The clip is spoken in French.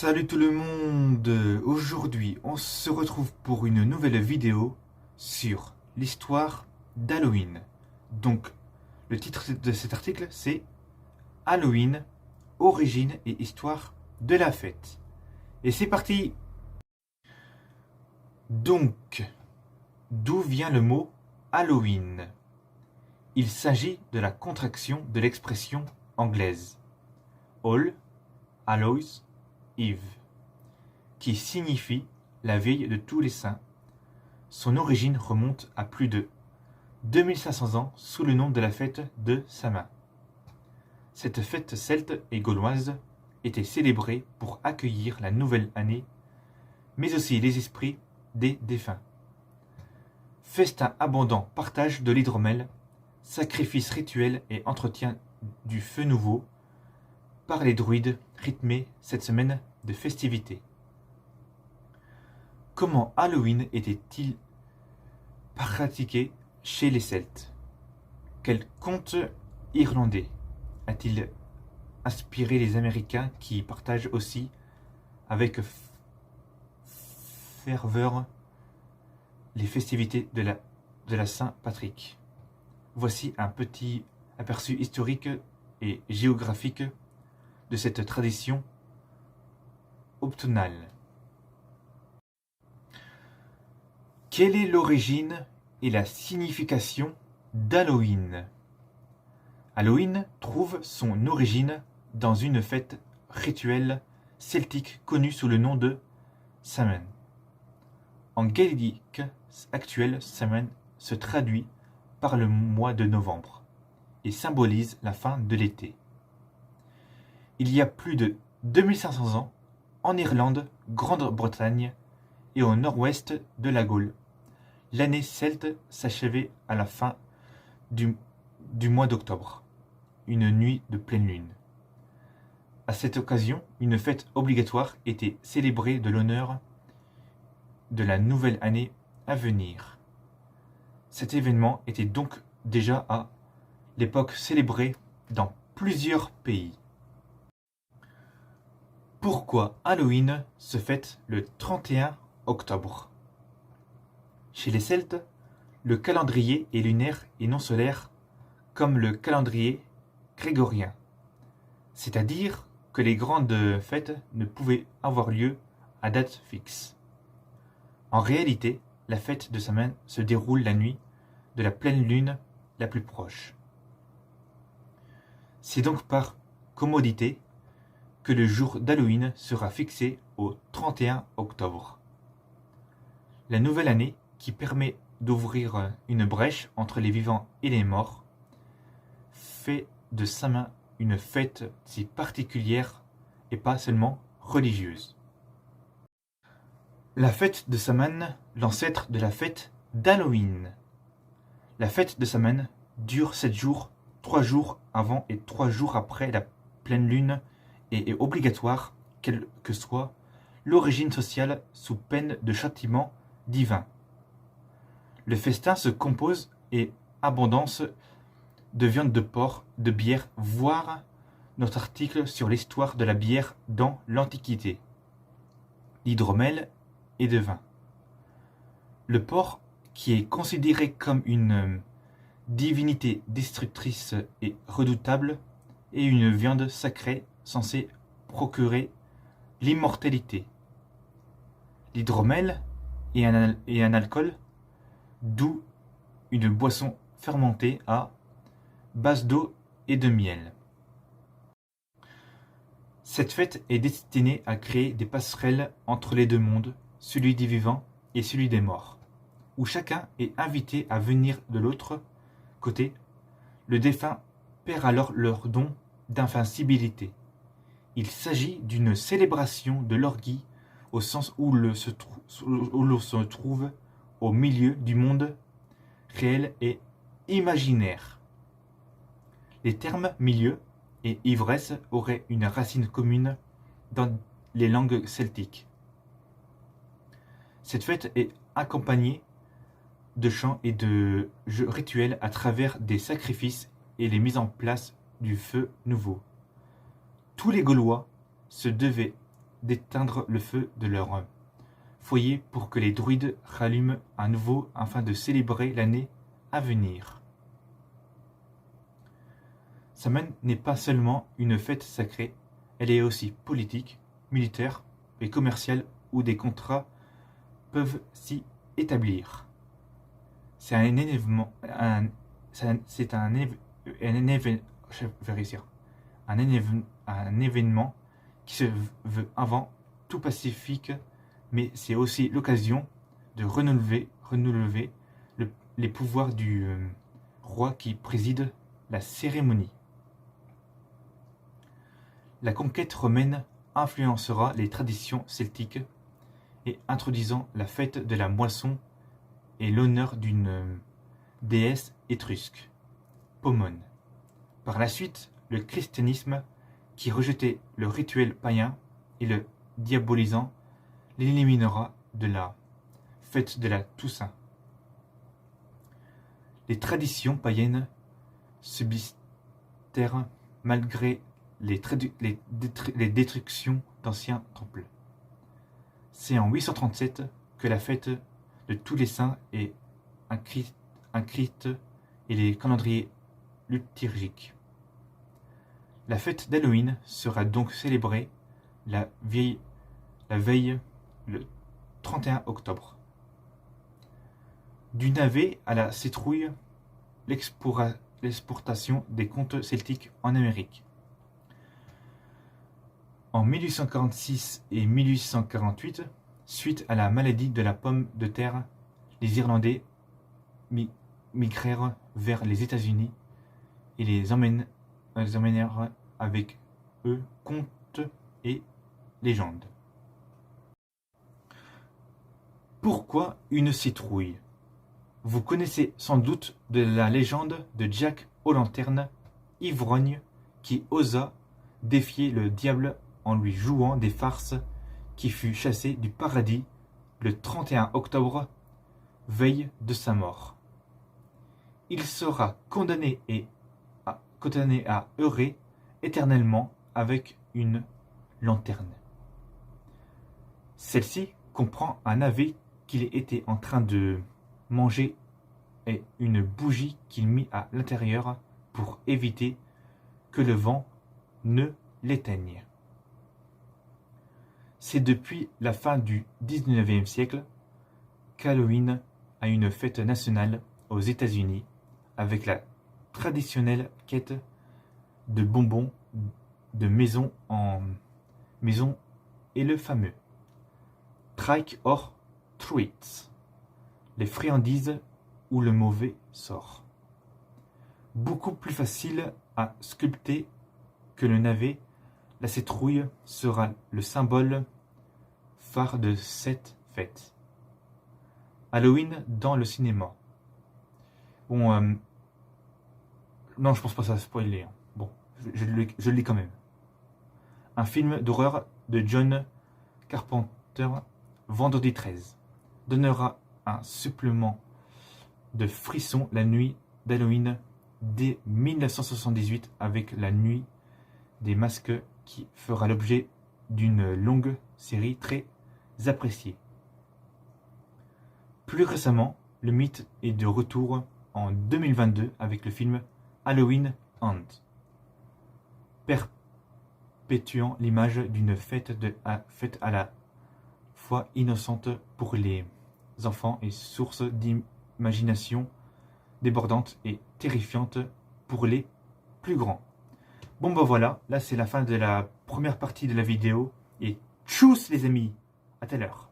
Salut tout le monde. Aujourd'hui on se retrouve pour une nouvelle vidéo sur l'histoire d'Halloween. Donc le titre de cet article c'est Halloween, origine et histoire de la fête. Et c'est parti. Donc, d'où vient le mot Halloween? Il s'agit de la contraction de l'expression anglaise All Hallows Eve, qui signifie la veille de tous les saints. Son origine remonte à plus de 2500 ans sous le nom de la fête de Samhain. Cette fête celte et gauloise était célébrée pour accueillir la nouvelle année, mais aussi les esprits des défunts. Festin abondant, partage de l'hydromel, sacrifice rituel et entretien du feu nouveau par les druides rythmaient cette semaine de festivités. Comment Halloween était-il pratiqué chez les Celtes? Quel conte irlandais a-t-il inspiré les Américains qui partagent aussi avec ferveur les festivités de la Saint-Patrick? Voici un petit aperçu historique et géographique de cette tradition automnale. Quelle est l'origine et la signification d'Halloween? Halloween trouve son origine dans une fête rituelle celtique connue sous le nom de Samhain. En gaélique actuel, Samhain se traduit par le mois de novembre et symbolise la fin de l'été. Il y a plus de 2500 ans, en Irlande, Grande-Bretagne et au nord-ouest de la Gaule, l'année celte s'achevait à la fin du mois d'octobre, une nuit de pleine lune. À cette occasion, une fête obligatoire était célébrée de l'honneur de la nouvelle année à venir. Cet événement était donc déjà à l'époque célébré dans plusieurs pays. Pourquoi Halloween se fête le 31 octobre? Chez les Celtes, le calendrier est lunaire et non solaire comme le calendrier grégorien, c'est-à-dire que les grandes fêtes ne pouvaient avoir lieu à date fixe. En réalité, la fête de Samhain se déroule la nuit de la pleine lune la plus proche. C'est donc par commodité que le jour d'Halloween sera fixé au 31 octobre. La nouvelle année, qui permet d'ouvrir une brèche entre les vivants et les morts, fait de Samhain une fête si particulière et pas seulement religieuse. La fête de Samhain, l'ancêtre de la fête d'Halloween. La fête de Samhain dure 7 jours, 3 jours avant et 3 jours après la pleine lune et est obligatoire, quelle que soit l'origine sociale, sous peine de châtiment divin. Le festin se compose et abondance de viande de porc, de bière, voire notre article sur l'histoire de la bière dans l'Antiquité, l'hydromel et de vin. Le porc, qui est considéré comme une divinité destructrice et redoutable, est une viande sacrée censée procurer l'immortalité. L'hydromel est un alcool, d'où une boisson fermentée à base d'eau et de miel. Cette fête est destinée à créer des passerelles entre les deux mondes, celui des vivants et celui des morts, où chacun est invité à venir de l'autre côté. Le défunt perd alors leur don d'invincibilité. Il s'agit d'une célébration de l'orgie au sens où l'on se trouve au milieu du monde réel et imaginaire. Les termes milieu et ivresse auraient une racine commune dans les langues celtiques. Cette fête est accompagnée de chants et de jeux rituels à travers des sacrifices et les mises en place du feu nouveau. Tous les Gaulois se devaient d'éteindre le feu de leur foyer pour que les druides rallument à nouveau afin de célébrer l'année à venir. Samhain n'est pas seulement une fête sacrée, elle est aussi politique, militaire et commerciale où des contrats peuvent s'y établir. C'est un événement, un événement qui se veut avant tout pacifique, mais c'est aussi l'occasion de renouveler les pouvoirs du roi qui préside la cérémonie. La conquête romaine influencera les traditions celtiques et introduisant la fête de la moisson et l'honneur d'une déesse étrusque, Pomone. Par la suite, le christianisme, qui rejetait le rituel païen et le diabolisant, l'éliminera de la fête de la Toussaint. Les traditions païennes subsistèrent malgré les destructions d'anciens temples. C'est en 837 que la fête de tous les saints est inscrite et les calendriers liturgiques. La fête d'Halloween sera donc célébrée la veille le 31 octobre. Du navet à la citrouille, l'exportation des contes celtiques en Amérique. En 1846 et 1848, suite à la maladie de la pomme de terre, les Irlandais migrèrent vers les États-Unis et les emmenèrent avec eux contes et légendes. Pourquoi une citrouille ? Vous connaissez sans doute de la légende de Jack O'Lanterne, ivrogne, qui osa défier le diable en lui jouant des farces, qui fut chassé du paradis le 31 octobre, veille de sa mort. Il sera condamné à errer éternellement avec une lanterne. Celle-ci comprend un navet qu'il était en train de manger et une bougie qu'il mit à l'intérieur pour éviter que le vent ne l'éteigne. C'est depuis la fin du XIXe siècle qu'Halloween a une fête nationale aux États-Unis avec la traditionnelle quête de bonbons de maison en maison et le fameux Trick or Treats, les friandises où le mauvais sort. Beaucoup plus facile à sculpter que le navet, la citrouille sera le symbole phare de cette fête. Halloween dans le cinéma. Bon, non, je pense pas que ça va spoiler. Hein. Bon, je le lis quand même. Un film d'horreur de John Carpenter, vendredi 13, donnera un supplément de frisson la nuit d'Halloween dès 1978 avec la nuit des masques qui fera l'objet d'une longue série très appréciée. Plus récemment, le mythe est de retour en 2022 avec le film Halloween End, perpétuant l'image d'une fête à la fois innocente pour les enfants et source d'imagination débordante et terrifiante pour les plus grands. Bon ben voilà, là c'est la fin de la première partie de la vidéo et tchuss les amis, à tout à l'heure.